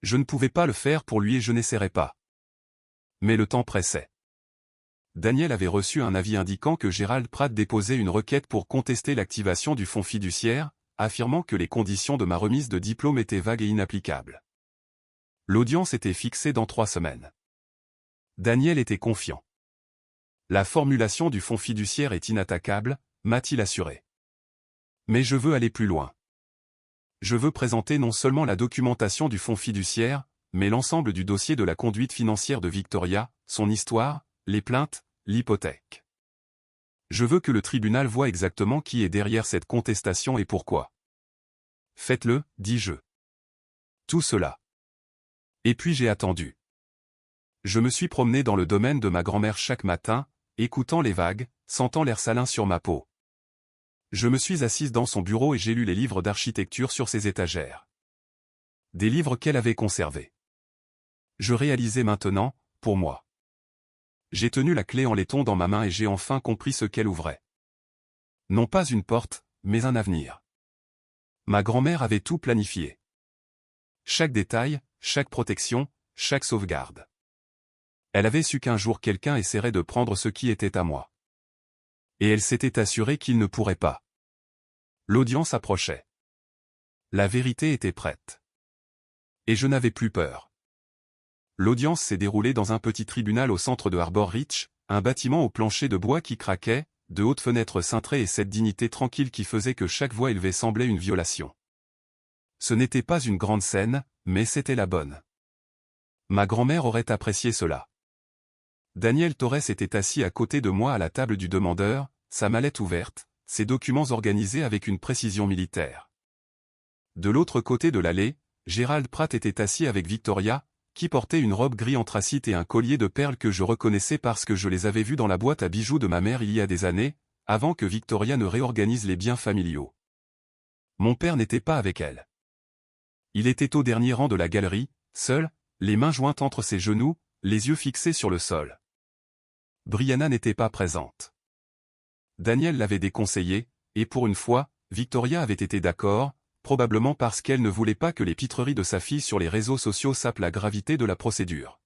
Je ne pouvais pas le faire pour lui et je n'essaierais pas. Mais le temps pressait. Daniel avait reçu un avis indiquant que Gérald Pratt déposait une requête pour contester l'activation du fonds fiduciaire, affirmant que les conditions de ma remise de diplôme étaient vagues et inapplicables. L'audience était fixée dans 3 semaines. Daniel était confiant. La formulation du fonds fiduciaire est inattaquable, m'a-t-il assuré. Mais je veux aller plus loin. Je veux présenter non seulement la documentation du fonds fiduciaire, mais l'ensemble du dossier de la conduite financière de Victoria, son histoire, les plaintes, l'hypothèque. Je veux que le tribunal voie exactement qui est derrière cette contestation et pourquoi. Faites-le, dis-je. Tout cela. Et puis j'ai attendu. Je me suis promené dans le domaine de ma grand-mère chaque matin, écoutant les vagues, sentant l'air salin sur ma peau. Je me suis assise dans son bureau et j'ai lu les livres d'architecture sur ses étagères. Des livres qu'elle avait conservés. Je réalisais maintenant, pour moi. J'ai tenu la clé en laiton dans ma main et j'ai enfin compris ce qu'elle ouvrait. Non pas une porte, mais un avenir. Ma grand-mère avait tout planifié. Chaque détail, chaque protection, chaque sauvegarde. Elle avait su qu'un jour quelqu'un essaierait de prendre ce qui était à moi. Et elle s'était assurée qu'il ne pourrait pas. L'audience approchait. La vérité était prête. Et je n'avais plus peur. L'audience s'est déroulée dans un petit tribunal au centre de Harbor Ridge, un bâtiment au plancher de bois qui craquait, de hautes fenêtres cintrées et cette dignité tranquille qui faisait que chaque voix élevée semblait une violation. Ce n'était pas une grande scène, mais c'était la bonne. Ma grand-mère aurait apprécié cela. Daniel Torres était assis à côté de moi à la table du demandeur, sa mallette ouverte, ses documents organisés avec une précision militaire. De l'autre côté de l'allée, Gérald Pratt était assis avec Victoria, qui portait une robe gris anthracite et un collier de perles que je reconnaissais parce que je les avais vus dans la boîte à bijoux de ma mère il y a des années, avant que Victoria ne réorganise les biens familiaux. Mon père n'était pas avec elle. Il était au dernier rang de la galerie, seul, les mains jointes entre ses genoux, les yeux fixés sur le sol. Brianna n'était pas présente. Daniel l'avait déconseillé, et pour une fois, Victoria avait été d'accord, probablement parce qu'elle ne voulait pas que les pitreries de sa fille sur les réseaux sociaux sapent la gravité de la procédure.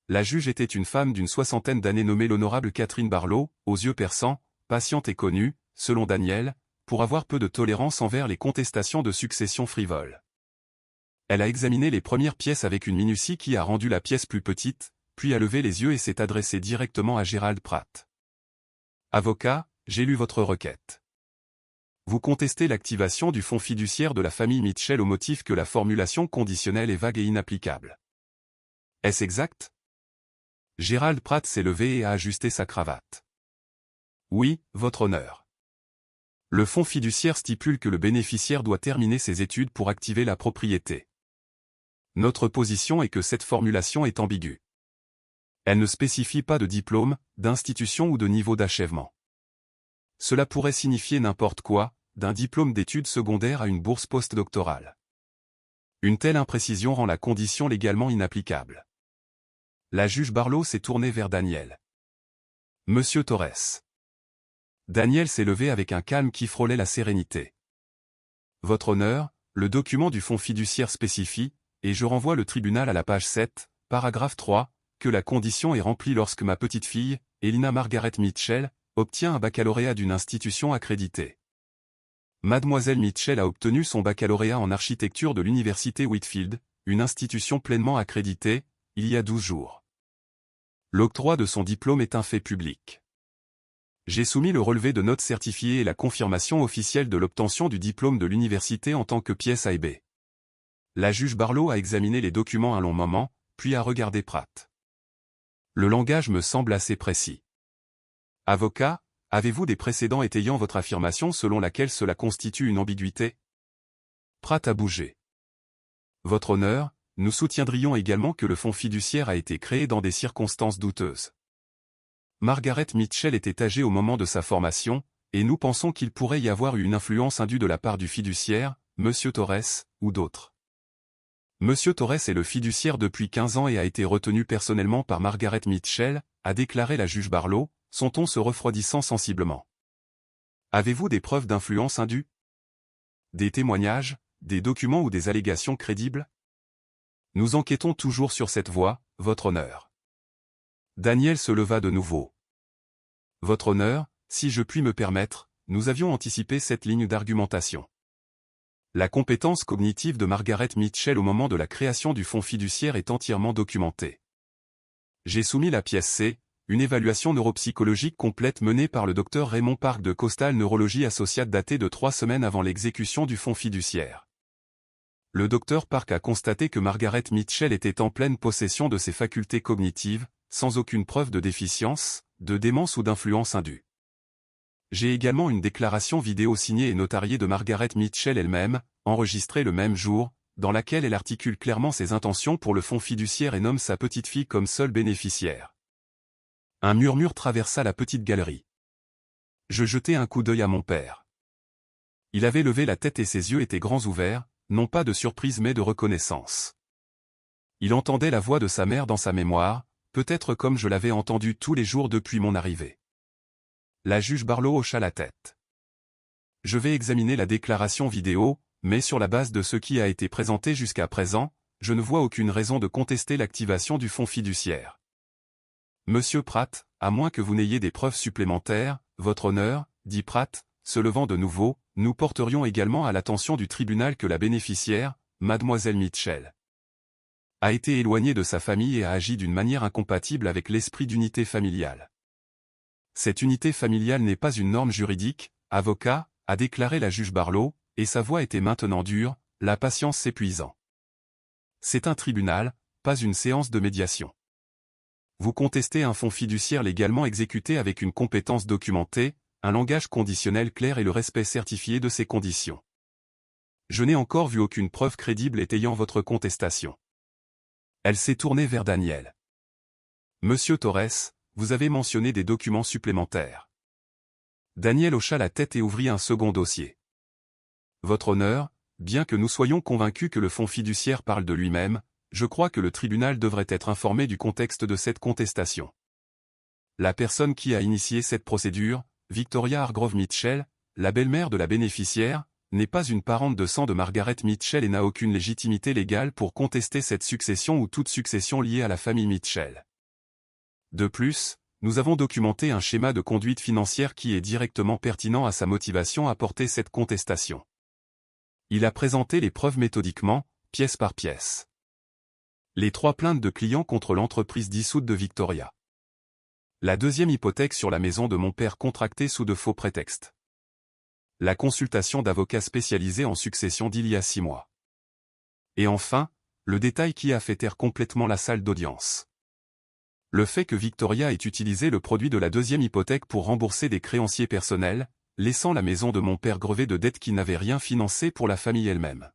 La juge était une femme d'une soixantaine d'années nommée l'honorable Catherine Barlow, aux yeux perçants, patiente et connue, selon Daniel, pour avoir peu de tolérance envers les contestations de succession frivoles. Elle a examiné les premières pièces avec une minutie qui a rendu la pièce plus petite, puis a levé les yeux et s'est adressée directement à Gérald Pratt. Avocat, j'ai lu votre requête. Vous contestez l'activation du fonds fiduciaire de la famille Mitchell au motif que la formulation conditionnelle est vague et inapplicable. Est-ce exact? Gérald Pratt s'est levé et a ajusté sa cravate. Oui, votre honneur. Le fonds fiduciaire stipule que le bénéficiaire doit terminer ses études pour activer la propriété. Notre position est que cette formulation est ambiguë. Elle ne spécifie pas de diplôme, d'institution ou de niveau d'achèvement. Cela pourrait signifier n'importe quoi, d'un diplôme d'études secondaires à une bourse postdoctorale. Une telle imprécision rend la condition légalement inapplicable. La juge Barlow s'est tournée vers Daniel. Monsieur Torres. Daniel s'est levé avec un calme qui frôlait la sérénité. Votre honneur, le document du fonds fiduciaire spécifie, et je renvoie le tribunal à la page 7, paragraphe 3, que la condition est remplie lorsque ma petite-fille, Elina Margaret Mitchell, obtient un baccalauréat d'une institution accréditée. Mademoiselle Mitchell a obtenu son baccalauréat en architecture de l'université Whitfield, une institution pleinement accréditée, il y a 12 jours. L'octroi de son diplôme est un fait public. J'ai soumis le relevé de notes certifiées et la confirmation officielle de l'obtention du diplôme de l'université en tant que pièce A et B. La juge Barlow a examiné les documents un long moment, puis a regardé Pratt. Le langage me semble assez précis. Avocat, avez-vous des précédents étayant votre affirmation selon laquelle cela constitue une ambiguïté? Pratt a bougé. Votre honneur, nous soutiendrions également que le fonds fiduciaire a été créé dans des circonstances douteuses. Margaret Mitchell était âgée au moment de sa formation, et nous pensons qu'il pourrait y avoir eu une influence indue de la part du fiduciaire, Monsieur Torres, ou d'autres. Monsieur Torres est le fiduciaire depuis 15 ans et a été retenu personnellement par Margaret Mitchell, a déclaré la juge Barlow, son ton se refroidissant sensiblement. Avez-vous des preuves d'influence indue? Des témoignages, des documents ou des allégations crédibles? Nous enquêtons toujours sur cette voie, votre honneur. Daniel se leva de nouveau. Votre honneur, si je puis me permettre, nous avions anticipé cette ligne d'argumentation. La compétence cognitive de Margaret Mitchell au moment de la création du fonds fiduciaire est entièrement documentée. J'ai soumis la pièce C, une évaluation neuropsychologique complète menée par le Dr Raymond Park de Coastal Neurology Associates datée de 3 semaines avant l'exécution du fonds fiduciaire. Le Dr Park a constaté que Margaret Mitchell était en pleine possession de ses facultés cognitives, sans aucune preuve de déficience, de démence ou d'influence indue. J'ai également une déclaration vidéo signée et notariée de Margaret Mitchell elle-même, enregistrée le même jour, dans laquelle elle articule clairement ses intentions pour le fonds fiduciaire et nomme sa petite-fille comme seule bénéficiaire. Un murmure traversa la petite galerie. Je jetai un coup d'œil à mon père. Il avait levé la tête et ses yeux étaient grands ouverts, non pas de surprise mais de reconnaissance. Il entendait la voix de sa mère dans sa mémoire, peut-être comme je l'avais entendue tous les jours depuis mon arrivée. La juge Barlow hocha la tête. Je vais examiner la déclaration vidéo, mais sur la base de ce qui a été présenté jusqu'à présent, je ne vois aucune raison de contester l'activation du fonds fiduciaire. Monsieur Pratt, à moins que vous n'ayez des preuves supplémentaires, votre honneur, dit Pratt, se levant de nouveau, nous porterions également à l'attention du tribunal que la bénéficiaire, Mademoiselle Mitchell, a été éloignée de sa famille et a agi d'une manière incompatible avec l'esprit d'unité familiale. Cette unité familiale n'est pas une norme juridique, avocat, a déclaré la juge Barlow, et sa voix était maintenant dure, la patience s'épuisant. C'est un tribunal, pas une séance de médiation. Vous contestez un fonds fiduciaire légalement exécuté avec une compétence documentée, un langage conditionnel clair et le respect certifié de ces conditions. Je n'ai encore vu aucune preuve crédible étayant votre contestation. Elle s'est tournée vers Daniel. Monsieur Torres, vous avez mentionné des documents supplémentaires. Daniel hocha la tête et ouvrit un second dossier. Votre honneur, bien que nous soyons convaincus que le fonds fiduciaire parle de lui-même, je crois que le tribunal devrait être informé du contexte de cette contestation. La personne qui a initié cette procédure, Victoria Hargrove Mitchell, la belle-mère de la bénéficiaire, n'est pas une parente de sang de Margaret Mitchell et n'a aucune légitimité légale pour contester cette succession ou toute succession liée à la famille Mitchell. De plus, nous avons documenté un schéma de conduite financière qui est directement pertinent à sa motivation à porter cette contestation. Il a présenté les preuves méthodiquement, pièce par pièce. Les 3 plaintes de clients contre l'entreprise dissoute de Victoria. La 2e hypothèque sur la maison de mon père contractée sous de faux prétextes. La consultation d'avocats spécialisés en succession d'il y a 6 mois. Et enfin, le détail qui a fait taire complètement la salle d'audience. Le fait que Victoria ait utilisé le produit de la 2e hypothèque pour rembourser des créanciers personnels, laissant la maison de mon père grevée de dettes qui n'avaient rien financé pour la famille elle-même.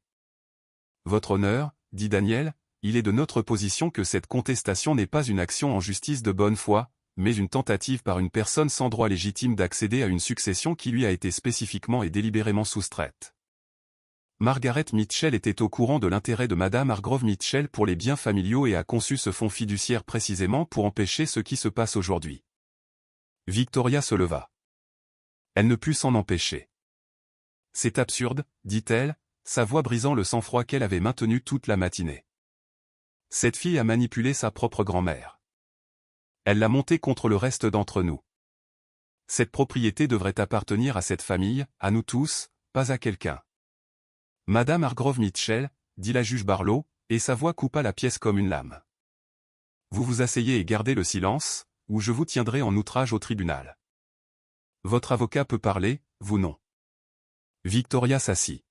Votre honneur, dit Daniel, il est de notre position que cette contestation n'est pas une action en justice de bonne foi, mais une tentative par une personne sans droit légitime d'accéder à une succession qui lui a été spécifiquement et délibérément soustraite. Margaret Mitchell était au courant de l'intérêt de Madame Hargrove Mitchell pour les biens familiaux et a conçu ce fonds fiduciaire précisément pour empêcher ce qui se passe aujourd'hui. Victoria se leva. Elle ne put s'en empêcher. C'est absurde, dit-elle, sa voix brisant le sang-froid qu'elle avait maintenu toute la matinée. Cette fille a manipulé sa propre grand-mère. Elle l'a montée contre le reste d'entre nous. Cette propriété devrait appartenir à cette famille, à nous tous, pas à quelqu'un. Madame Hargrove Mitchell, dit la juge Barlow, et sa voix coupa la pièce comme une lame. Vous vous asseyez et gardez le silence, ou je vous tiendrai en outrage au tribunal. Votre avocat peut parler, vous non. Victoria s'assit.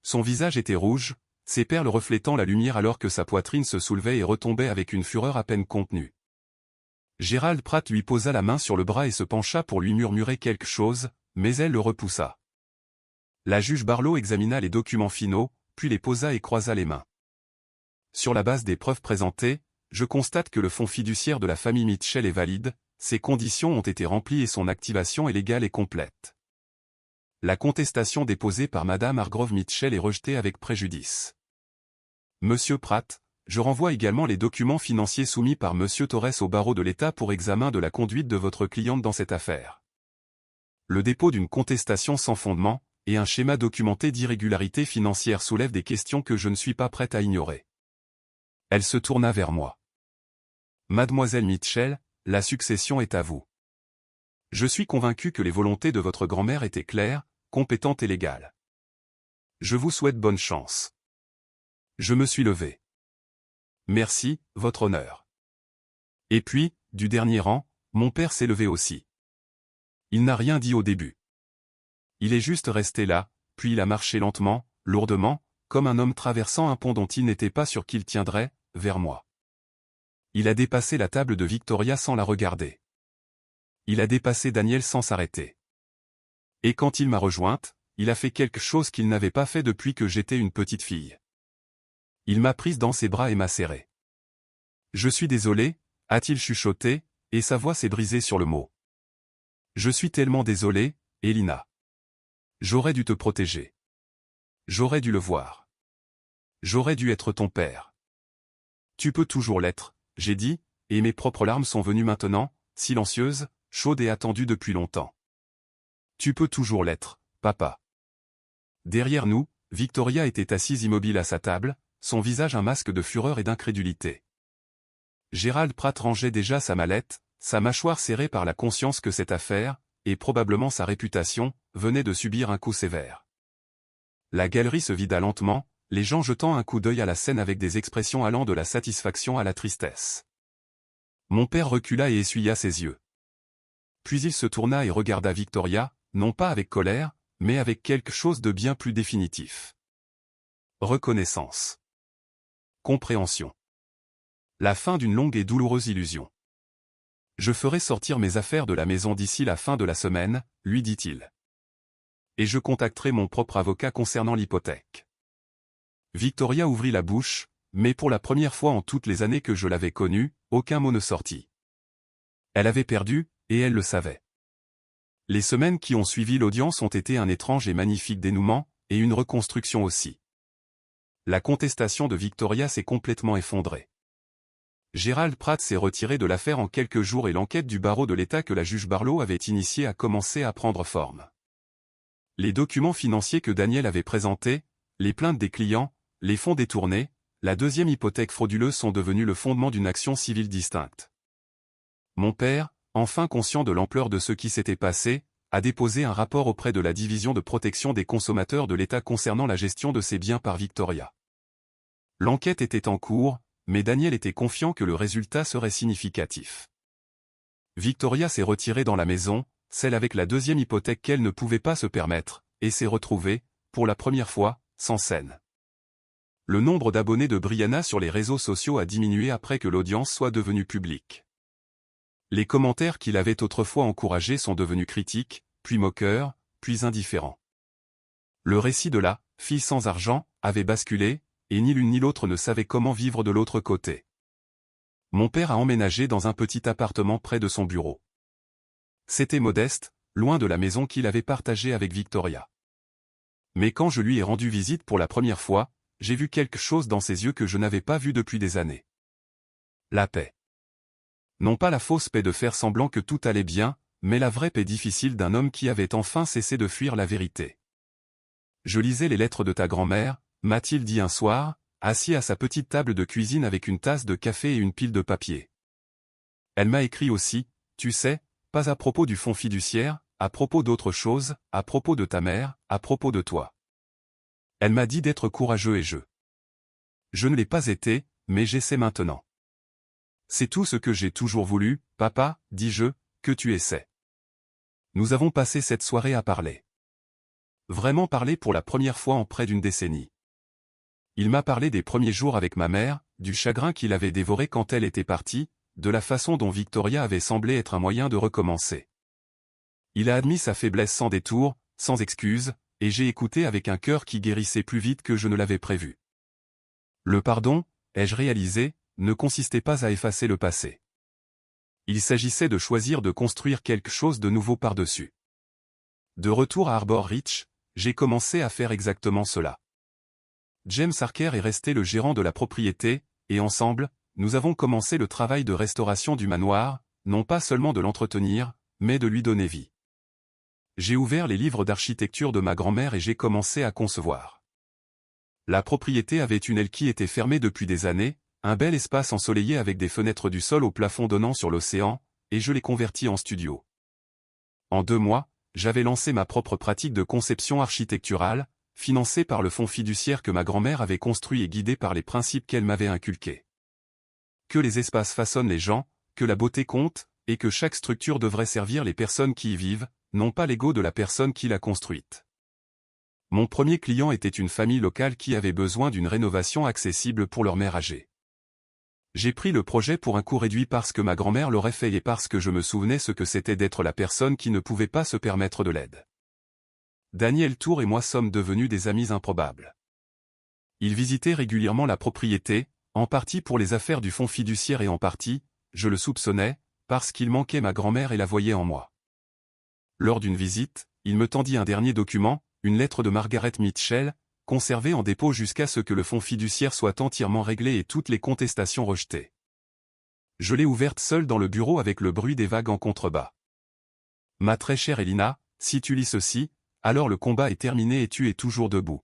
Son visage était rouge, ses perles reflétant la lumière alors que sa poitrine se soulevait et retombait avec une fureur à peine contenue. Gérald Pratt lui posa la main sur le bras et se pencha pour lui murmurer quelque chose, mais elle le repoussa. La juge Barlow examina les documents finaux, puis les posa et croisa les mains. Sur la base des preuves présentées, je constate que le fonds fiduciaire de la famille Mitchell est valide, ses conditions ont été remplies et son activation est légale et complète. La contestation déposée par Madame Hargrove Mitchell est rejetée avec préjudice. Monsieur Pratt, je renvoie également les documents financiers soumis par Monsieur Torres au barreau de l'État pour examen de la conduite de votre cliente dans cette affaire. Le dépôt d'une contestation sans fondement, et un schéma documenté d'irrégularité financière soulève des questions que je ne suis pas prête à ignorer. Elle se tourna vers moi. Mademoiselle Mitchell, la succession est à vous. Je suis convaincu que les volontés de votre grand-mère étaient claires, compétentes et légales. Je vous souhaite bonne chance. Je me suis levé. Merci, votre honneur. Et puis, du dernier rang, mon père s'est levé aussi. Il n'a rien dit au début. Il est juste resté là, puis il a marché lentement, lourdement, comme un homme traversant un pont dont il n'était pas sûr qu'il tiendrait, vers moi. Il a dépassé la table de Victoria sans la regarder. Il a dépassé Daniel sans s'arrêter. Et quand il m'a rejointe, il a fait quelque chose qu'il n'avait pas fait depuis que j'étais une petite fille. Il m'a prise dans ses bras et m'a serrée. Je suis désolé, a-t-il chuchoté, et sa voix s'est brisée sur le mot. Je suis tellement désolé, Elina. J'aurais dû te protéger. J'aurais dû le voir. J'aurais dû être ton père. Tu peux toujours l'être, j'ai dit, et mes propres larmes sont venues maintenant, silencieuses, chaudes et attendues depuis longtemps. Tu peux toujours l'être, papa. Derrière nous, Victoria était assise immobile à sa table, son visage un masque de fureur et d'incrédulité. Gérald Pratt rangeait déjà sa mallette, sa mâchoire serrée par la conscience que cette affaire, et probablement sa réputation, venait de subir un coup sévère. La galerie se vida lentement, les gens jetant un coup d'œil à la scène avec des expressions allant de la satisfaction à la tristesse. Mon père recula et essuya ses yeux. Puis il se tourna et regarda Victoria, non pas avec colère, mais avec quelque chose de bien plus définitif. Reconnaissance. Compréhension. La fin d'une longue et douloureuse illusion. Je ferai sortir mes affaires de la maison d'ici la fin de la semaine, lui dit-il. Et je contacterai mon propre avocat concernant l'hypothèque. Victoria ouvrit la bouche, mais pour la première fois en toutes les années que je l'avais connue, aucun mot ne sortit. Elle avait perdu, et elle le savait. Les semaines qui ont suivi l'audience ont été un étrange et magnifique dénouement, et une reconstruction aussi. La contestation de Victoria s'est complètement effondrée. Gérald Pratt s'est retiré de l'affaire en quelques jours et l'enquête du barreau de l'État que la juge Barlow avait initiée a commencé à prendre forme. Les documents financiers que Daniel avait présentés, les plaintes des clients, les fonds détournés, la deuxième hypothèque frauduleuse sont devenus le fondement d'une action civile distincte. Mon père, enfin conscient de l'ampleur de ce qui s'était passé, a déposé un rapport auprès de la division de protection des consommateurs de l'État concernant la gestion de ses biens par Victoria. L'enquête était en cours, mais Daniel était confiant que le résultat serait significatif. Victoria s'est retirée dans la maison, celle avec la deuxième hypothèque qu'elle ne pouvait pas se permettre, et s'est retrouvée, pour la première fois, sans scène. Le nombre d'abonnés de Brianna sur les réseaux sociaux a diminué après que l'audience soit devenue publique. Les commentaires qui l'avaient autrefois encouragé sont devenus critiques, puis moqueurs, puis indifférents. Le récit de la « fille sans argent » avait basculé, et ni l'une ni l'autre ne savaient comment vivre de l'autre côté. Mon père a emménagé dans un petit appartement près de son bureau. C'était modeste, loin de la maison qu'il avait partagée avec Victoria. Mais quand je lui ai rendu visite pour la première fois, j'ai vu quelque chose dans ses yeux que je n'avais pas vu depuis des années. La paix. Non pas la fausse paix de faire semblant que tout allait bien, mais la vraie paix difficile d'un homme qui avait enfin cessé de fuir la vérité. Je lisais les lettres de ta grand-mère, m'a-t-il dit un soir, assis à sa petite table de cuisine avec une tasse de café et une pile de papier. Elle m'a écrit aussi, tu sais, pas à propos du fonds fiduciaire, à propos d'autre chose, à propos de ta mère, à propos de toi. Elle m'a dit d'être courageux et je ne l'ai pas été, mais j'essaie maintenant. C'est tout ce que j'ai toujours voulu, papa, dis-je, que tu essaies. Nous avons passé cette soirée à parler. Vraiment parler pour la première fois en près d'une décennie. Il m'a parlé des premiers jours avec ma mère, du chagrin qu'il avait dévoré quand elle était partie, de la façon dont Victoria avait semblé être un moyen de recommencer. Il a admis sa faiblesse sans détour, sans excuse, et j'ai écouté avec un cœur qui guérissait plus vite que je ne l'avais prévu. Le pardon, ai-je réalisé, ne consistait pas à effacer le passé. Il s'agissait de choisir de construire quelque chose de nouveau par-dessus. De retour à Arbor Ridge, j'ai commencé à faire exactement cela. James Harker est resté le gérant de la propriété, et ensemble, nous avons commencé le travail de restauration du manoir, non pas seulement de l'entretenir, mais de lui donner vie. J'ai ouvert les livres d'architecture de ma grand-mère et j'ai commencé à concevoir. La propriété avait une aile qui était fermée depuis des années, un bel espace ensoleillé avec des fenêtres du sol au plafond donnant sur l'océan, et je l'ai converti en studio. En 2 mois, j'avais lancé ma propre pratique de conception architecturale, financée par le fonds fiduciaire que ma grand-mère avait construit et guidé par les principes qu'elle m'avait inculqués. Que les espaces façonnent les gens, que la beauté compte, et que chaque structure devrait servir les personnes qui y vivent, non pas l'ego de la personne qui l'a construite. Mon premier client était une famille locale qui avait besoin d'une rénovation accessible pour leur mère âgée. J'ai pris le projet pour un coût réduit parce que ma grand-mère l'aurait fait et parce que je me souvenais ce que c'était d'être la personne qui ne pouvait pas se permettre de l'aide. Daniel Tour et moi sommes devenus des amis improbables. Il visitait régulièrement la propriété, en partie pour les affaires du fonds fiduciaire et en partie, je le soupçonnais, parce qu'il manquait ma grand-mère et la voyait en moi. Lors d'une visite, il me tendit un dernier document, une lettre de Margaret Mitchell, conservée en dépôt jusqu'à ce que le fonds fiduciaire soit entièrement réglé et toutes les contestations rejetées. Je l'ai ouverte seule dans le bureau avec le bruit des vagues en contrebas. Ma très chère Elina, si tu lis ceci, alors le combat est terminé et tu es toujours debout.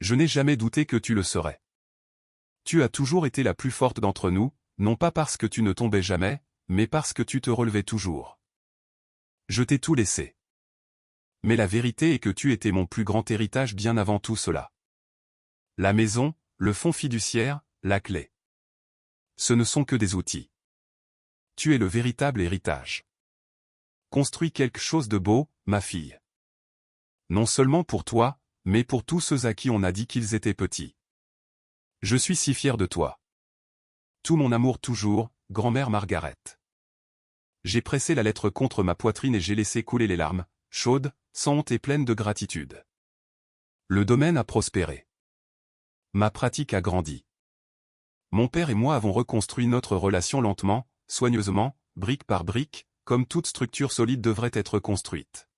Je n'ai jamais douté que tu le serais. Tu as toujours été la plus forte d'entre nous, non pas parce que tu ne tombais jamais, mais parce que tu te relevais toujours. Je t'ai tout laissé. Mais la vérité est que tu étais mon plus grand héritage bien avant tout cela. La maison, le fonds fiduciaire, la clé. Ce ne sont que des outils. Tu es le véritable héritage. Construis quelque chose de beau, ma fille. Non seulement pour toi, mais pour tous ceux à qui on a dit qu'ils étaient petits. Je suis si fier de toi. Tout mon amour toujours, grand-mère Margaret. J'ai pressé la lettre contre ma poitrine et j'ai laissé couler les larmes, chaudes, sans honte et pleines de gratitude. Le domaine a prospéré. Ma pratique a grandi. Mon père et moi avons reconstruit notre relation lentement, soigneusement, brique par brique, comme toute structure solide devrait être construite.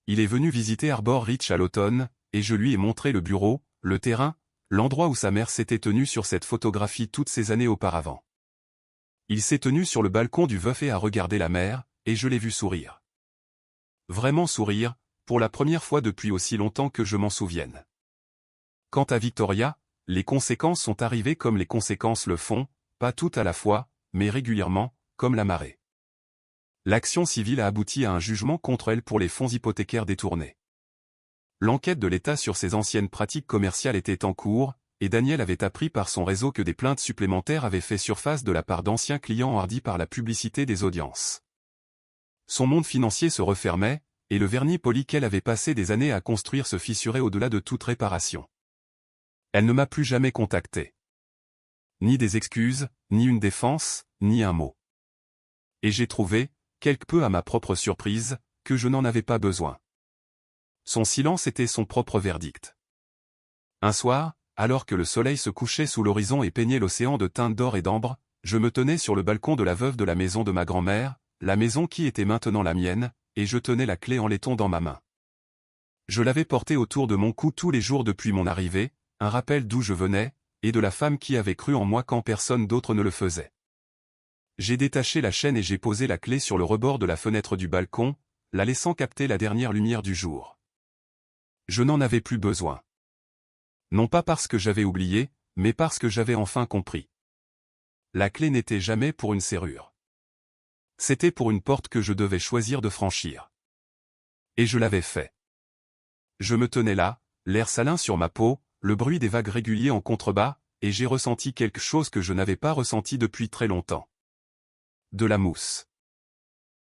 Il est venu visiter Arbor Ridge à l'automne, et je lui ai montré le bureau, le terrain, l'endroit où sa mère s'était tenue sur cette photographie toutes ces années auparavant. Il s'est tenu sur le balcon du veuf et a regardé la mer, et je l'ai vu sourire. Vraiment sourire, pour la première fois depuis aussi longtemps que je m'en souvienne. Quant à Victoria, les conséquences sont arrivées comme les conséquences le font, pas toutes à la fois, mais régulièrement, comme la marée. L'action civile a abouti à un jugement contre elle pour les fonds hypothécaires détournés. L'enquête de l'État sur ses anciennes pratiques commerciales était en cours, et Daniel avait appris par son réseau que des plaintes supplémentaires avaient fait surface de la part d'anciens clients hardis par la publicité des audiences. Son monde financier se refermait, et le vernis poli qu'elle avait passé des années à construire se fissurait au-delà de toute réparation. Elle ne m'a plus jamais contacté. Ni des excuses, ni une défense, ni un mot. Et j'ai trouvé, quelque peu à ma propre surprise, que je n'en avais pas besoin. Son silence était son propre verdict. Un soir, alors que le soleil se couchait sous l'horizon et peignait l'océan de teintes d'or et d'ambre, je me tenais sur le balcon de la veuve de la maison de ma grand-mère, la maison qui était maintenant la mienne, et je tenais la clé en laiton dans ma main. Je l'avais portée autour de mon cou tous les jours depuis mon arrivée, un rappel d'où je venais, et de la femme qui avait cru en moi quand personne d'autre ne le faisait. J'ai détaché la chaîne et j'ai posé la clé sur le rebord de la fenêtre du balcon, la laissant capter la dernière lumière du jour. Je n'en avais plus besoin. Non pas parce que j'avais oublié, mais parce que j'avais enfin compris. La clé n'était jamais pour une serrure. C'était pour une porte que je devais choisir de franchir. Et je l'avais fait. Je me tenais là, l'air salin sur ma peau, le bruit des vagues réguliers en contrebas, et j'ai ressenti quelque chose que je n'avais pas ressenti depuis très longtemps. De la mousse.